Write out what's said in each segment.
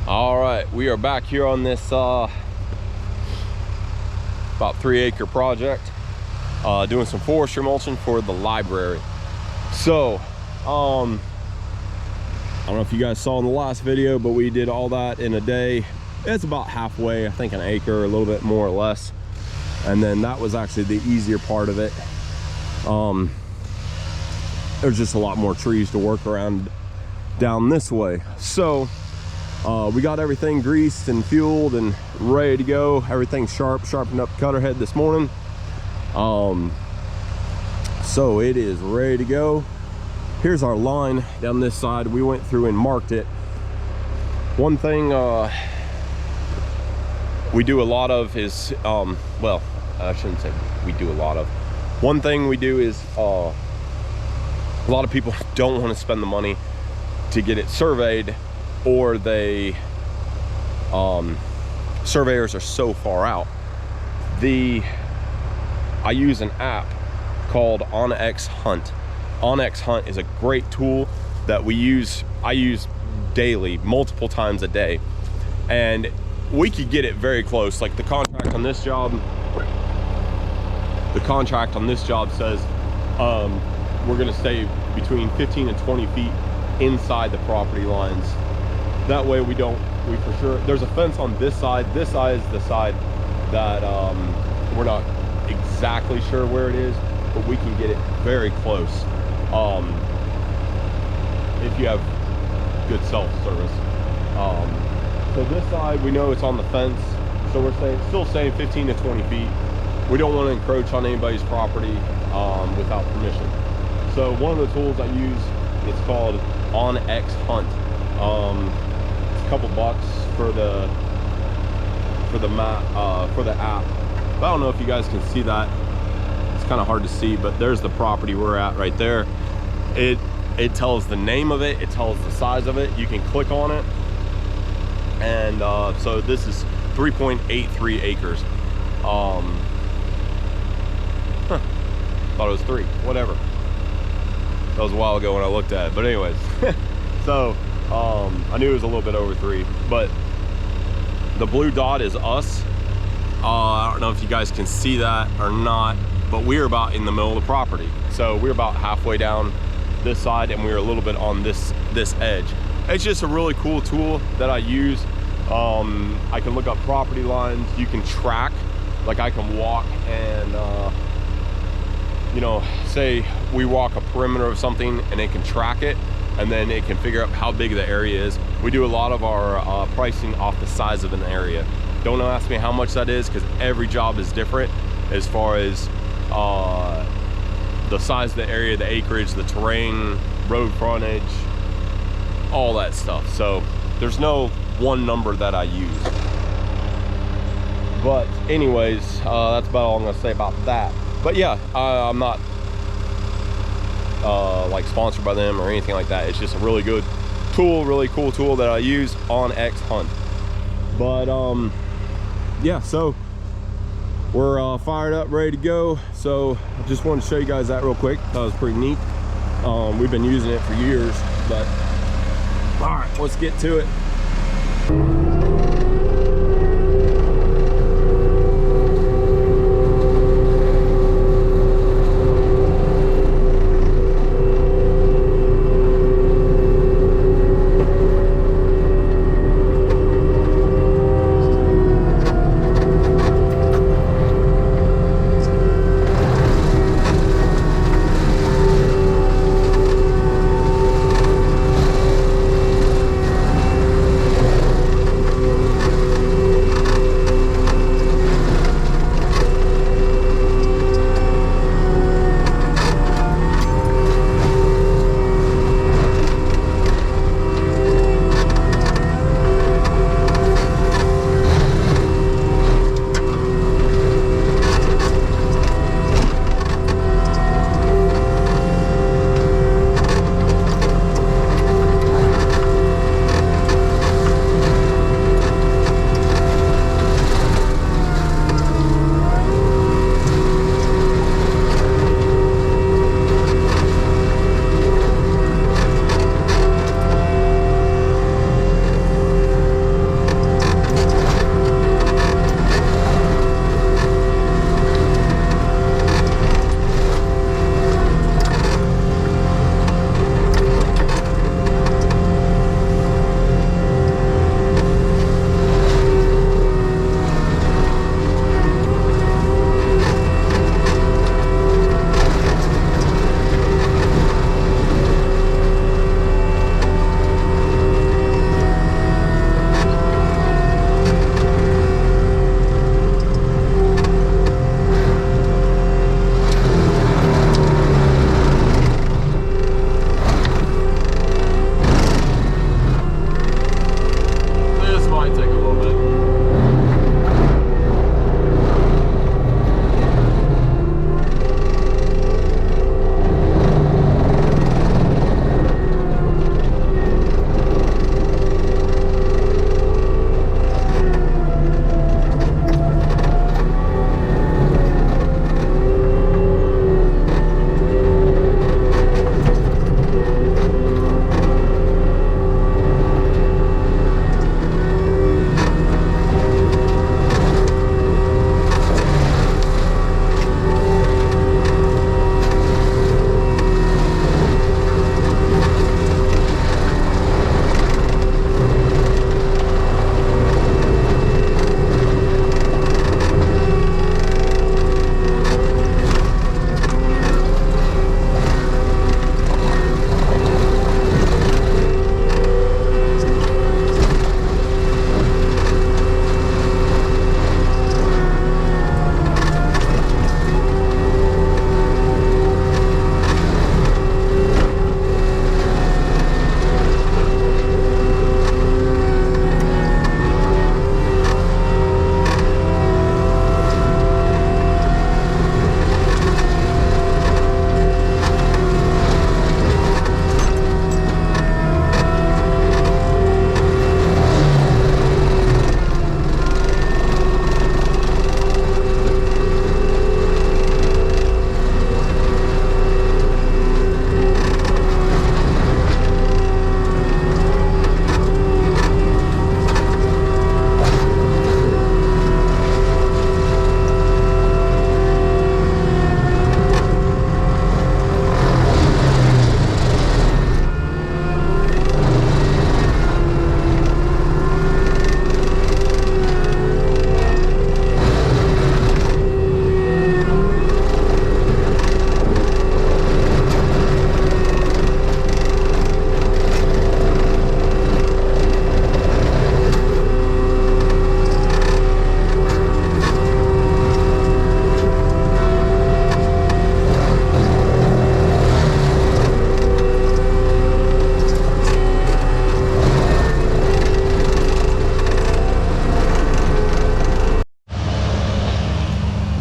All right, we are back here on this about 3-acre project, doing some forestry mulching for the library. So I don't know if you guys saw in the last video, but we did all that in a day. It's about halfway, I think an acre, a little bit more or less. And then that was actually the easier part of it. There's just a lot more trees to work around down this way. So we got everything greased and fueled and ready to go. Everything's sharpened up the cutter head this morning. So it is ready to go. Here's our line down this side. We went through and marked it. One thing we do a lot of is, well, I shouldn't say we do a lot of. One thing we do is, a lot of people don't want to spend the money to get it surveyed, or they, surveyors are so far out. I use an app called OnX Hunt. OnX Hunt is a great tool that I use daily, multiple times a day, and we could get it very close. Like the contract on this job says we're gonna stay between 15 and 20 feet inside the property lines. That way we for sure, there's a fence on this side. This side is the side that we're not exactly sure where it is, but we can get it very close if you have good self-service. So this side, we know it's on the fence, so we're still saying 15 to 20 feet. We don't want to encroach on anybody's property without permission. So one of the tools I use, it's called OnX Hunt. It's a couple bucks for the app. But I don't know if you guys can see that. It's kind of hard to see, but there's the property we're at right there. It tells the name of it, it tells the size of it. You can click on it, and so this is 3.83 acres. Thought it was 3, whatever. That was a while ago when I looked at it, but anyways. So I knew it was a little bit over 3, but the blue dot is us. I don't know if you guys can see that or not, but we're about in the middle of the property. So we're about halfway down this side, and we're a little bit on this edge. It's just a really cool tool that I use. I can look up property lines. You can track, like I can walk and you know, say we walk a perimeter of something, and it can track it, and then it can figure out how big the area is. We do a lot of our pricing off the size of an area. Don't ask me how much that is, because every job is different as far as the size of the area, the acreage, the terrain, road frontage, all that stuff. So there's no one number that I use. But anyways, that's about all I'm gonna say about that. But yeah, I'm not like sponsored by them or anything like that. It's just a really good tool, really cool tool that I use, OnX Hunt. But yeah, so we're fired up, ready to go. So I just wanted to show you guys that real quick. That was pretty neat. We've been using it for years, but all right, let's get to it.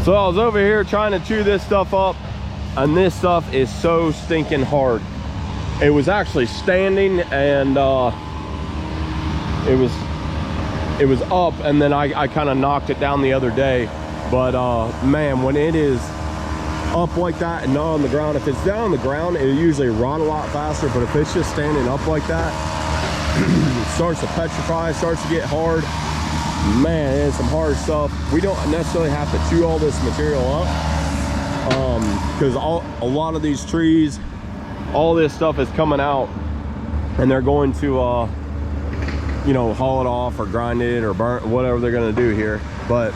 So I was over here trying to chew this stuff up, and this stuff is so stinking hard. It was actually standing, and it was up, and then I kind of knocked it down the other day. But man, when it is up like that and not on the ground, if it's down on the ground, it'll usually rot a lot faster. But if it's just standing up like that, it starts to petrify, starts to get hard. Man, it's some hard stuff. We don't necessarily have to chew all this material up, because a lot of these trees, all this stuff is coming out, and they're going to you know, haul it off or grind it or burn, whatever they're going to do here. But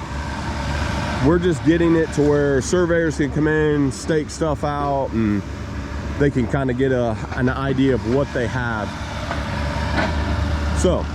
we're just getting it to where surveyors can come in, stake stuff out, and they can kind of get an idea of what they have. So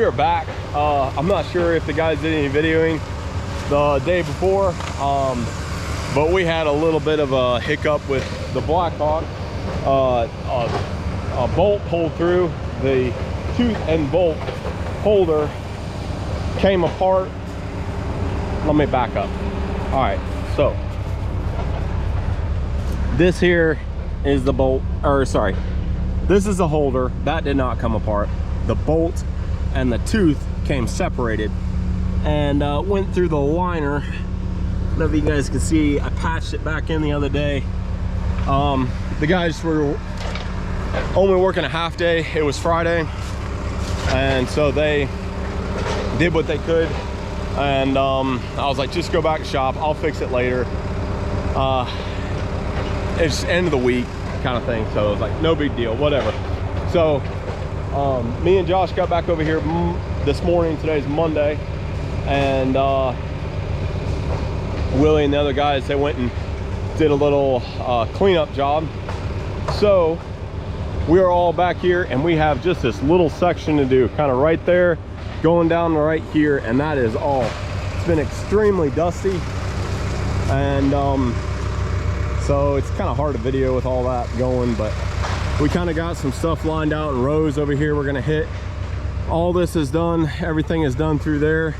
are back. I'm not sure if the guys did any videoing the day before, but we had a little bit of a hiccup with the Blackhawk. A bolt pulled through, the tooth and bolt holder came apart. Let me back up. All right, so this here is the bolt, or sorry, this is the holder. That did not come apart. The bolt and the tooth came separated and went through the liner. I don't know if you guys can see, I patched it back in the other day. The guys were only working a half day. It was Friday, and so they did what they could, and I was like, just go back to shop, I'll fix it later. It's end of the week kind of thing, so I was like, no big deal, whatever. So me and Josh got back over here this morning. Today's Monday, and Willie and the other guys, they went and did a little cleanup job. So we are all back here, and we have just this little section to do, kind of right there, going down right here, and that is all. It's been extremely dusty, and so it's kind of hard to video with all that going, but we kind of got some stuff lined out in rows over here we're gonna hit. All this is done, everything is done through there.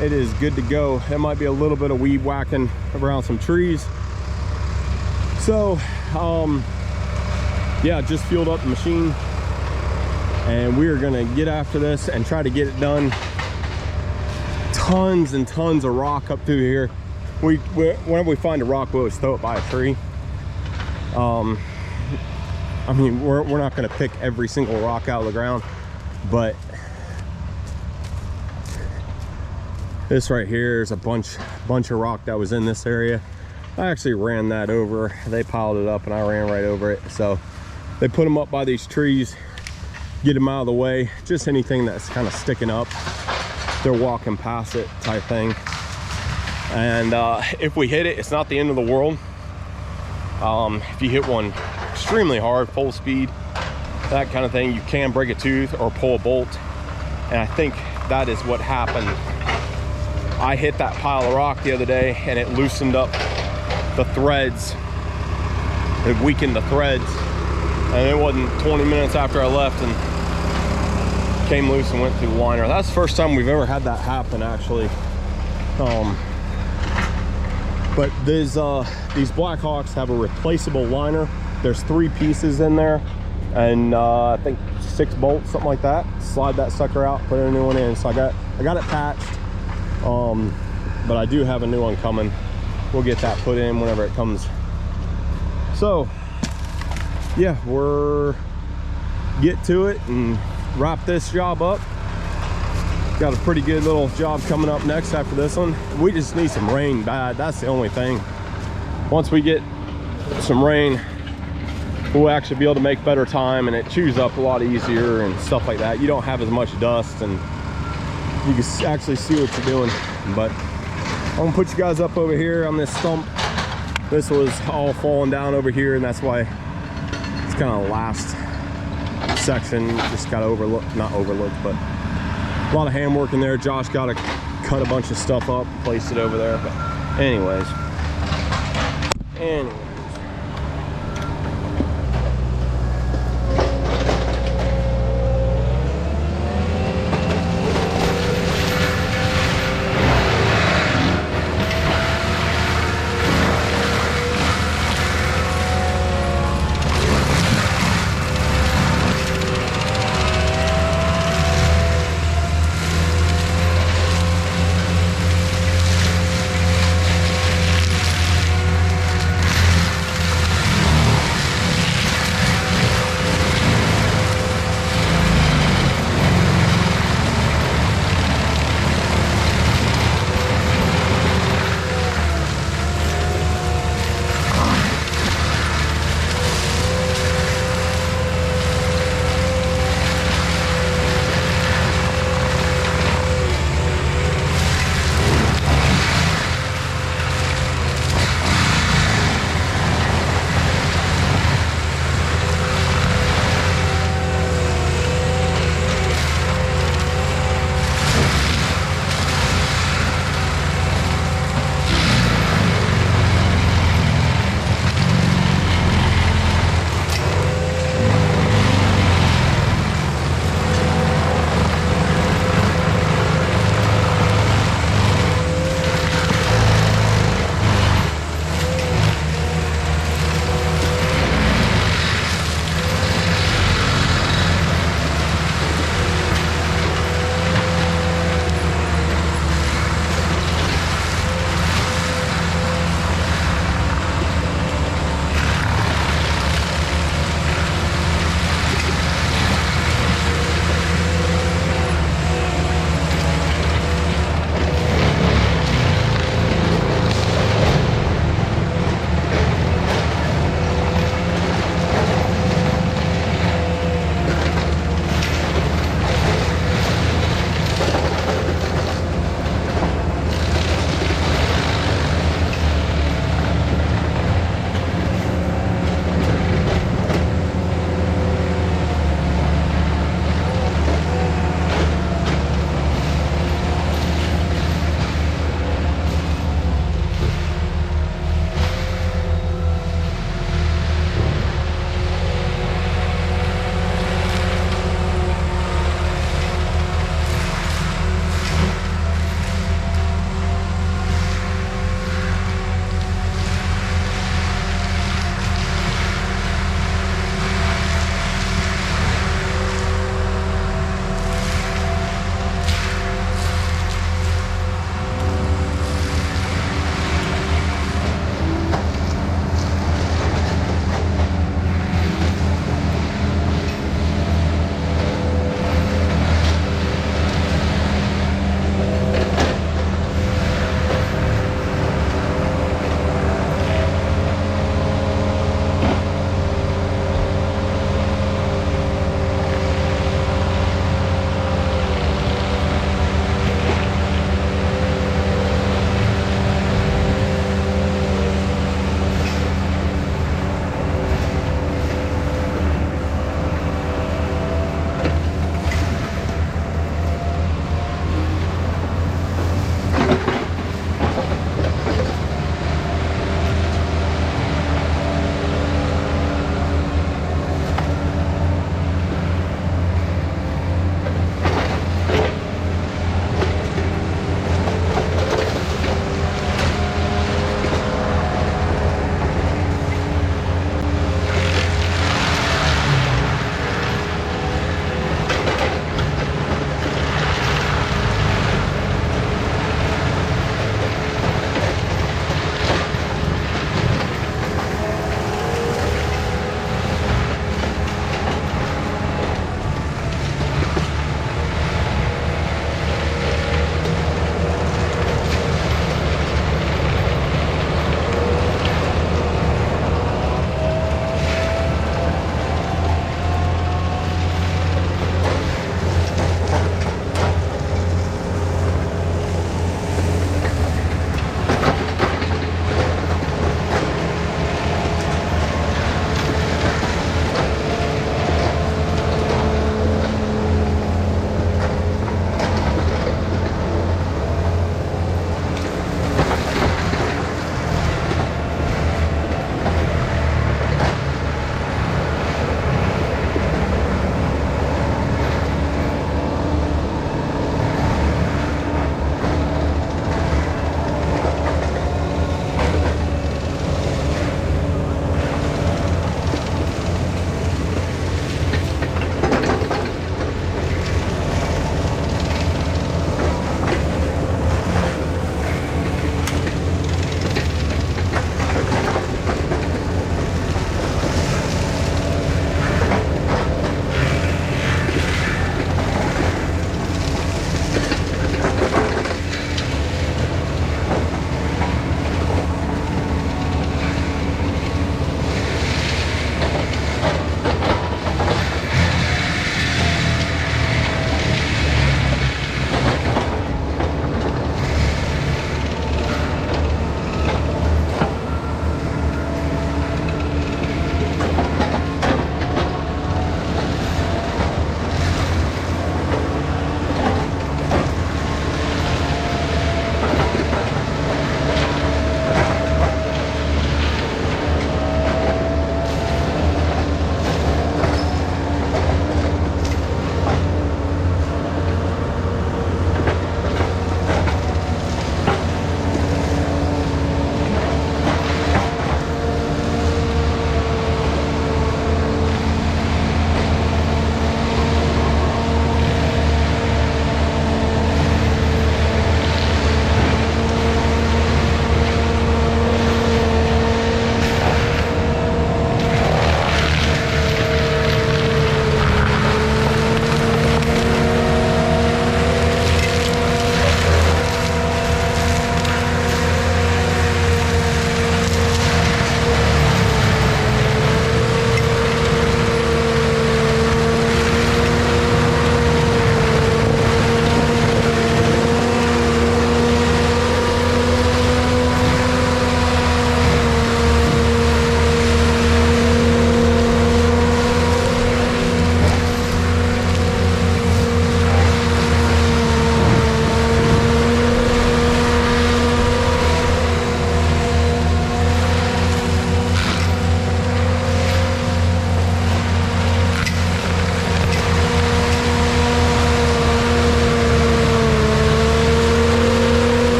It is good to go. It might be a little bit of weed whacking around some trees. So yeah, just fueled up the machine, and we are gonna get after this and try to get it done. Tons and tons of rock up through here. Whenever we find a rock, we always throw it by a tree. I mean, we're not gonna pick every single rock out of the ground, but this right here is a bunch of rock that was in this area. I actually ran that over. They piled it up and I ran right over it. So they put them up by these trees, get them out of the way. Just anything that's kind of sticking up, they're walking past it type thing. And if we hit it, it's not the end of the world. If you hit one extremely hard, full speed, that kind of thing, you can break a tooth or pull a bolt. And I think that is what happened. I hit that pile of rock the other day, and it loosened up the threads. It weakened the threads, and it wasn't 20 minutes after I left and came loose and went through the liner. That's the first time we've ever had that happen, actually. But these Blackhawks have a replaceable liner. There's 3 pieces in there, and I think 6 bolts, something like that. Slide that sucker out, put a new one in. So I got it patched, but I do have a new one coming. We'll get that put in whenever it comes. So yeah, we're get to it and wrap this job up. Got a pretty good little job coming up next after this one. We just need some rain bad. That's the only thing. Once we get some rain, we'll actually be able to make better time, and it chews up a lot easier and stuff like that. You don't have as much dust, and you can actually see what you're doing. But I'm gonna put you guys up over here on this stump. This was all falling down over here, and that's why it's kind of last section just got overlooked, not overlooked, but a lot of hand work in there. Josh got to cut a bunch of stuff up, place it over there. But anyways.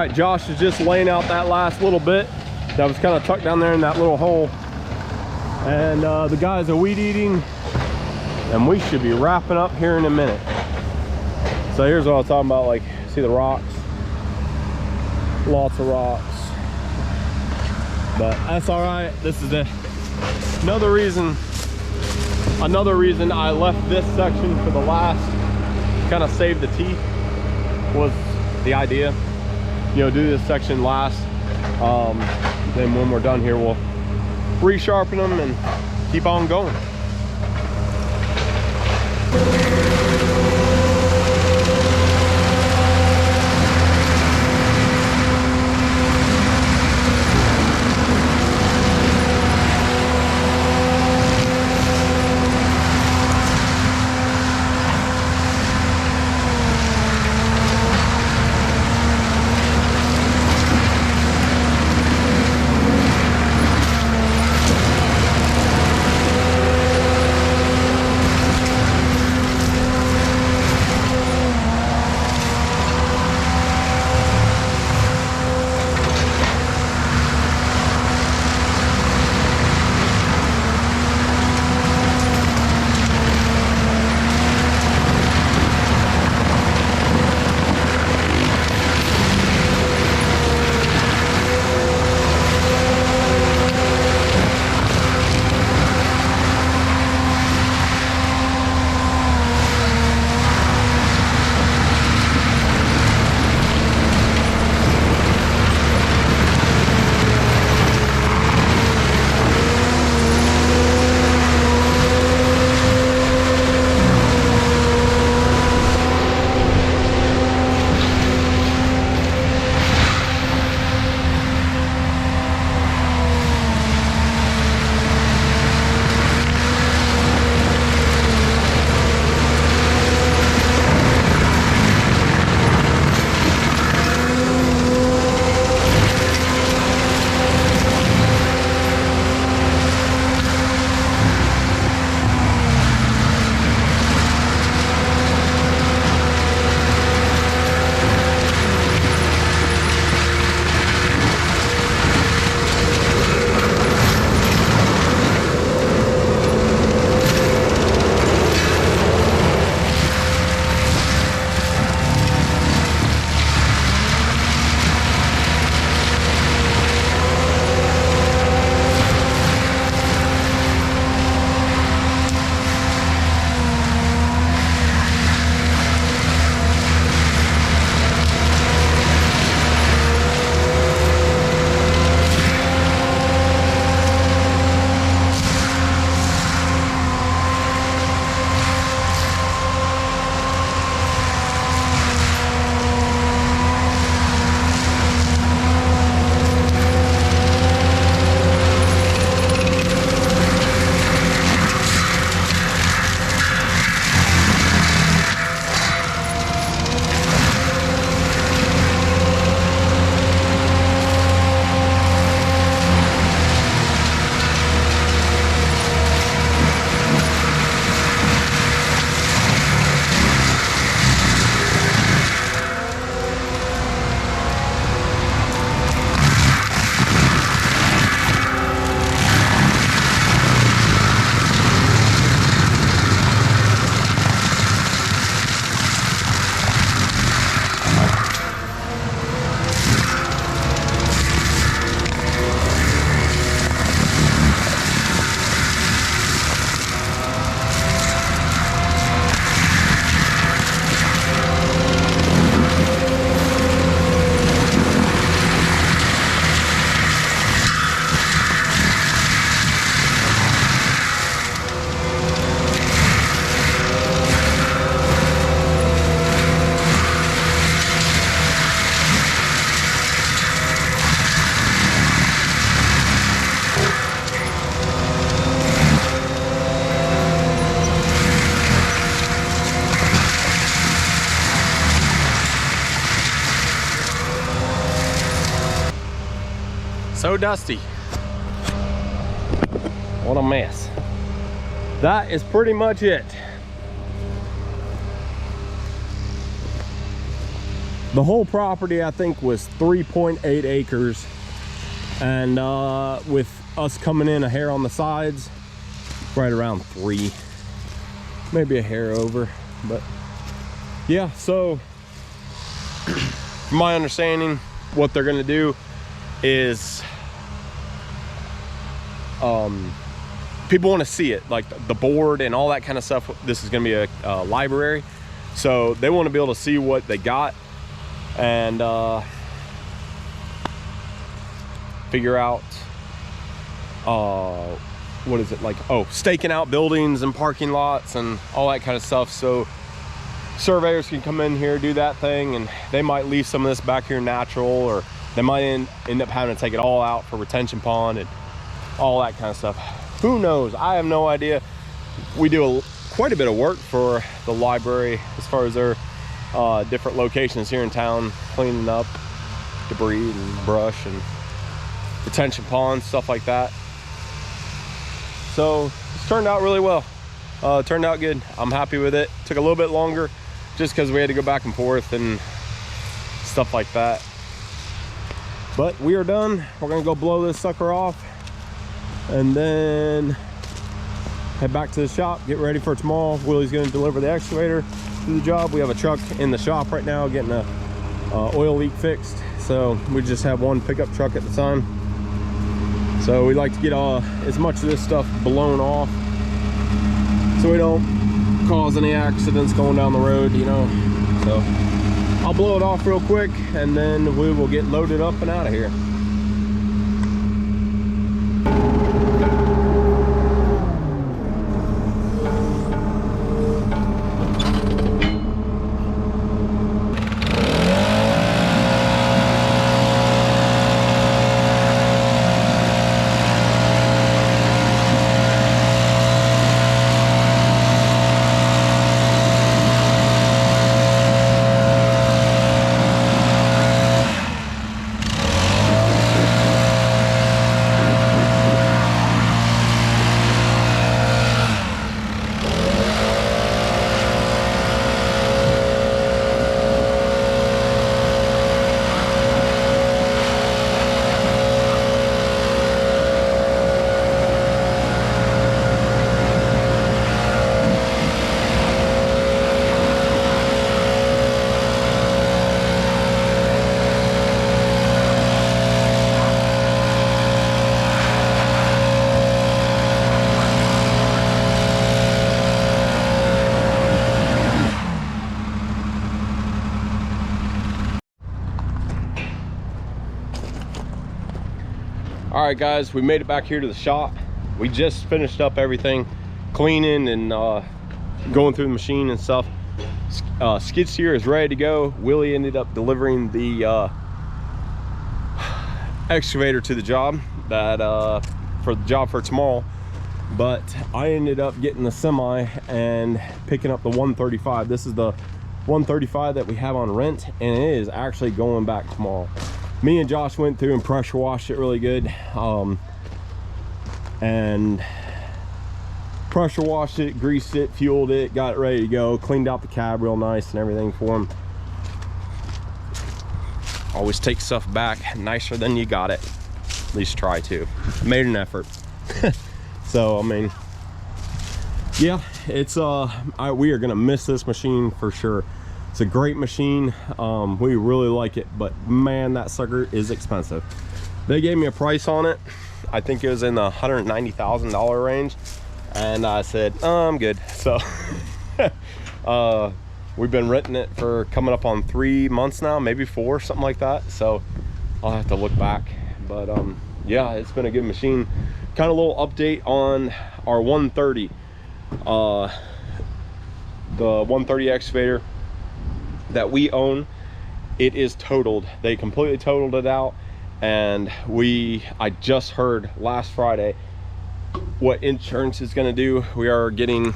right, Josh is just laying out that last little bit that was kind of tucked down there in that little hole. And the guys are weed eating, and we should be wrapping up here in a minute. So here's what I was talking about, like, see the rocks? Lots of rocks. But that's all right. This is another reason I left this section for the last, kind of save the teeth, was the idea. You know, do this section last. Then when we're done here, we'll resharpen them and keep on going. So dusty. What a mess. That is pretty much it. The whole property I think was 3.8 acres, and with us coming in a hair on the sides, right around 3, maybe a hair over. But yeah, so from my understanding, what they're gonna do is people want to see it, like the board and all that kind of stuff. This is gonna be a library, so they want to be able to see what they got and figure out what is it, like, oh, staking out buildings and parking lots and all that kind of stuff. So surveyors can come in here, do that thing, and they might leave some of this back here natural, or they might end up having to take it all out for retention pond and all that kind of stuff. Who knows? I have no idea. We do quite a bit of work for the library as far as their different locations here in town, cleaning up debris and brush and retention ponds, stuff like that. So it's turned out really well. It turned out good. I'm happy with it. Took a little bit longer just because we had to go back and forth and stuff like that. But we are done. We're gonna go blow this sucker off and then head back to the shop, get ready for tomorrow. Willie's gonna deliver the excavator to the job. We have a truck in the shop right now getting a oil leak fixed. So we just have one pickup truck at the time. So we like to get as much of this stuff blown off so we don't cause any accidents going down the road, you know. So I'll blow it off real quick and then we will get loaded up and out of here. All right guys, we made it back here to the shop. We just finished up everything, cleaning and going through the machine and stuff. Skid steer is ready to go. Willie ended up delivering the excavator to the job for the job for tomorrow, but I ended up getting the semi and picking up the 135. This is the 135 that we have on rent, and it is actually going back tomorrow. Me and Josh went through and pressure washed it really good, and pressure washed it, greased it, fueled it, got it ready to go, cleaned out the cab real nice and everything for him. Always take stuff back nicer than you got it. At least try to. Made an effort. So I mean, yeah, it's we are gonna miss this machine for sure. It's a great machine. We really like it, but man, that sucker is expensive. They gave me a price on it. I think it was in the $190,000 range, and I said, oh, I'm good. So we've been renting it for coming up on 3 months now, maybe 4, something like that. So I'll have to look back, but yeah, it's been a good machine. Kind of a little update on our 130, the 130 excavator that we own. It is totaled. They completely totaled it out, and I just heard last Friday what insurance is going to do. We are getting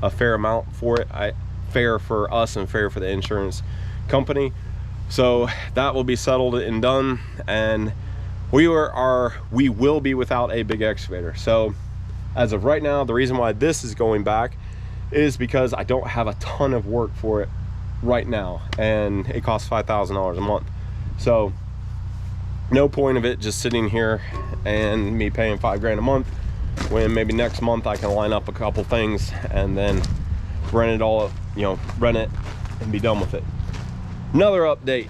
a fair amount for it, fair for us and fair for the insurance company. So that will be settled and done, and we will be without a big excavator. So as of right now, the reason why this is going back is because I don't have a ton of work for it right now, and it costs $5,000 a month. So no point of it just sitting here and me paying $5 grand a month when maybe next month I can line up a couple things and then rent it all, you know, rent it and be done with it. Another update.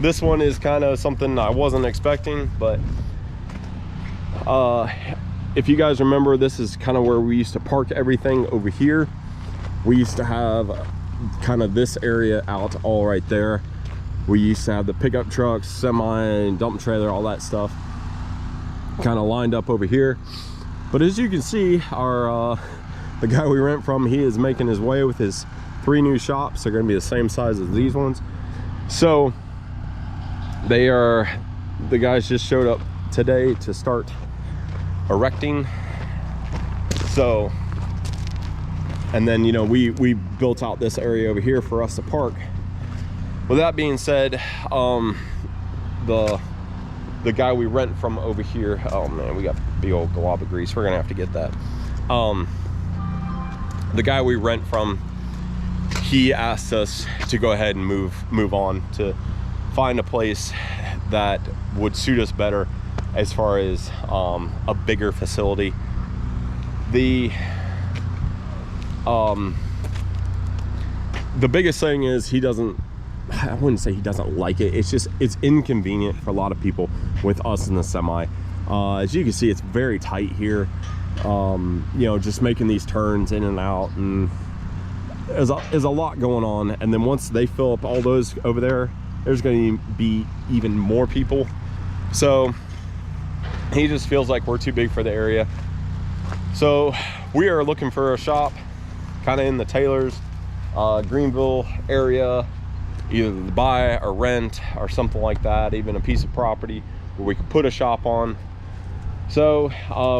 This one is kind of something I wasn't expecting, but if you guys remember, this is kind of where we used to park everything over here. We used to have kind of this area out all right there. We used to have the pickup trucks, semi, dump trailer, all that stuff kind of lined up over here. But as you can see, our the guy we rent from, he is making his way with his 3 new shops. They're going to be the same size as these ones. So the guys just showed up today to start erecting. So, and then, you know, we built out this area over here for us to park. With that being said, the guy we rent from over here, oh man, we got big old glob of grease, we're gonna have to get that. The guy we rent from, he asked us to go ahead and move on to find a place that would suit us better as far as a bigger facility. The biggest thing is he doesn't, I wouldn't say he doesn't like it, it's just, it's inconvenient for a lot of people with us in the semi. As you can see, it's very tight here. You know, just making these turns in and out, and there's a lot going on. And then once they fill up all those over there, there's going to be even more people. So he just feels like we're too big for the area. So we are looking for a shop kind of in the Taylors, Greenville area, either to buy or rent or something like that, even a piece of property where we could put a shop on. So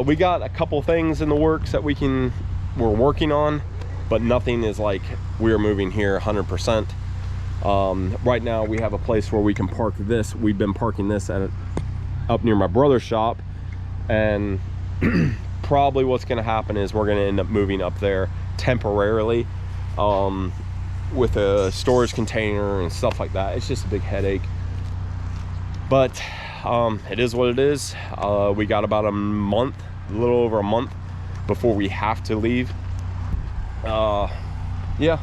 we got a couple things in the works that we're working on, but nothing is like we're moving here 100%. Right now we have a place where we can park this. We've been parking this up near my brother's shop, and probably what's going to happen is we're going to end up moving up there temporarily with a storage container and stuff like that. It's just a big headache, but it is what it is. We got about a little over a month before we have to leave. Yeah,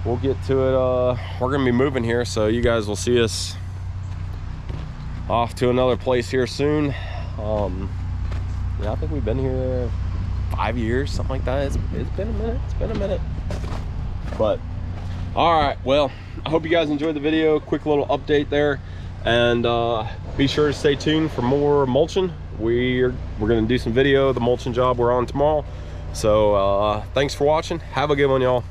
we'll get to it. We're gonna be moving here, so you guys will see us off to another place here soon. Yeah, I think we've been here 5 years, something like that. It's been a minute. But all right, well, I hope you guys enjoyed the video. Quick little update there, and be sure to stay tuned for more mulching. We're gonna do some video of the mulching job we're on tomorrow. So thanks for watching. Have a good one, y'all.